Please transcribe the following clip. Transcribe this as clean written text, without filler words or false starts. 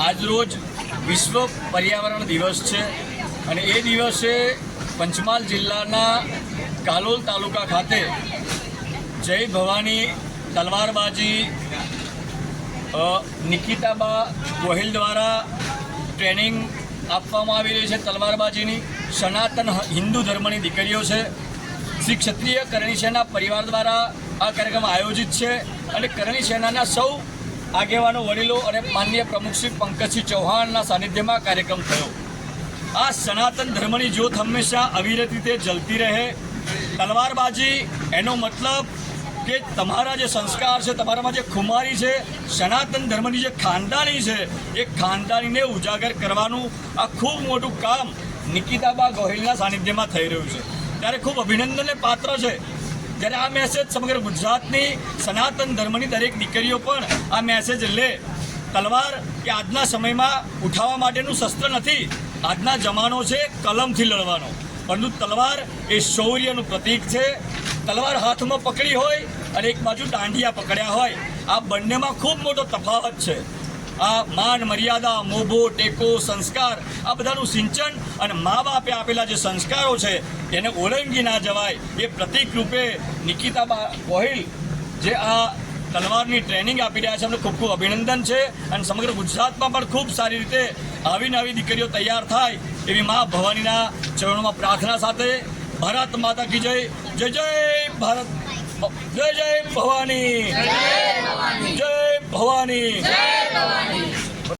આજરોજ વિશ્વ પર્યાવરણ દિવસ છે અને એ દિવસે પંચમહાલ જિલ્લાના કાલોલ તાલુકા ખાતે જય ભવાની તલવારબાજી નિકિતાબા ગોહિલ દ્વારા ટ્રેનિંગ આપવામાં આવી રહી છે। તલવારબાજીની સનાતન હિન્દુ ધર્મની દીકરીઓ છે। શ્રી ક્ષત્રિય કરણી સેના પરિવાર દ્વારા આ કાર્યક્રમ આયોજિત છે અને કરણી સેનાના સૌ આગેવાનો વડીલો અને માનનીય પ્રમુખ શ્રી પંકજસિંહ ચૌહાણના સાનિધ્યમાં કાર્યક્રમ થયો। આ સનાતન ધર્મની જ્યોત હંમેશા અવિરત રીતે જલતી રહે। તલવારબાજી એનો મતલબ કે તમારા જે સંસ્કાર છે, તમારામાં જે ખુમારી છે, સનાતન ધર્મની જે ખાનદાની છે, એ ખાનદાનીને ઉજાગર કરવાનું આ ખૂબ મોટું કામ નિકિતાબા ગોહિલના સાનિધ્યમાં થઈ રહ્યું છે। ત્યારે ખૂબ અભિનંદનને પાત્ર છે જ્યારે આ મેસેજ સમગ્ર ગુજરાતની સનાતન ધર્મની દરેક દીકરીઓ પણ આ મેસેજ લે। તલવાર એ આજના સમયમાં ઉઠાવવા માટેનું શસ્ત્ર નથી। આજના જમાનો છે કલમથી લડવાનો, પરંતુ તલવાર એ શૌર્યનું પ્રતીક છે। તલવાર હાથમાં પકડી હોય અને એક બાજુ દાંડિયા પકડ્યા હોય, આ બંનેમાં ખૂબ મોટો તફાવત છે। આ માન મર્યાદા, મોભો, ટેકો, સંસ્કાર, આ બધાનું સિંચન અને મા બાપે આપેલા જે સંસ્કારો છે એને ઓળંગી ના જવાય એ પ્રતીક રૂપે નિકિતાબા ગોહિલ જે આ તલવારની ટ્રેનિંગ આપી રહ્યા છે, અમને ખૂબ ખૂબ અભિનંદન છે। અને સમગ્ર ગુજરાતમાં પણ ખૂબ સારી રીતે આવીને આવી દીકરીઓ તૈયાર થાય એવી મા ભવાનીના ચરણોમાં પ્રાર્થના સાથે ભારત માતા કી જય। જય જય ભારત, જય જય ભવાની, જય ભવાની।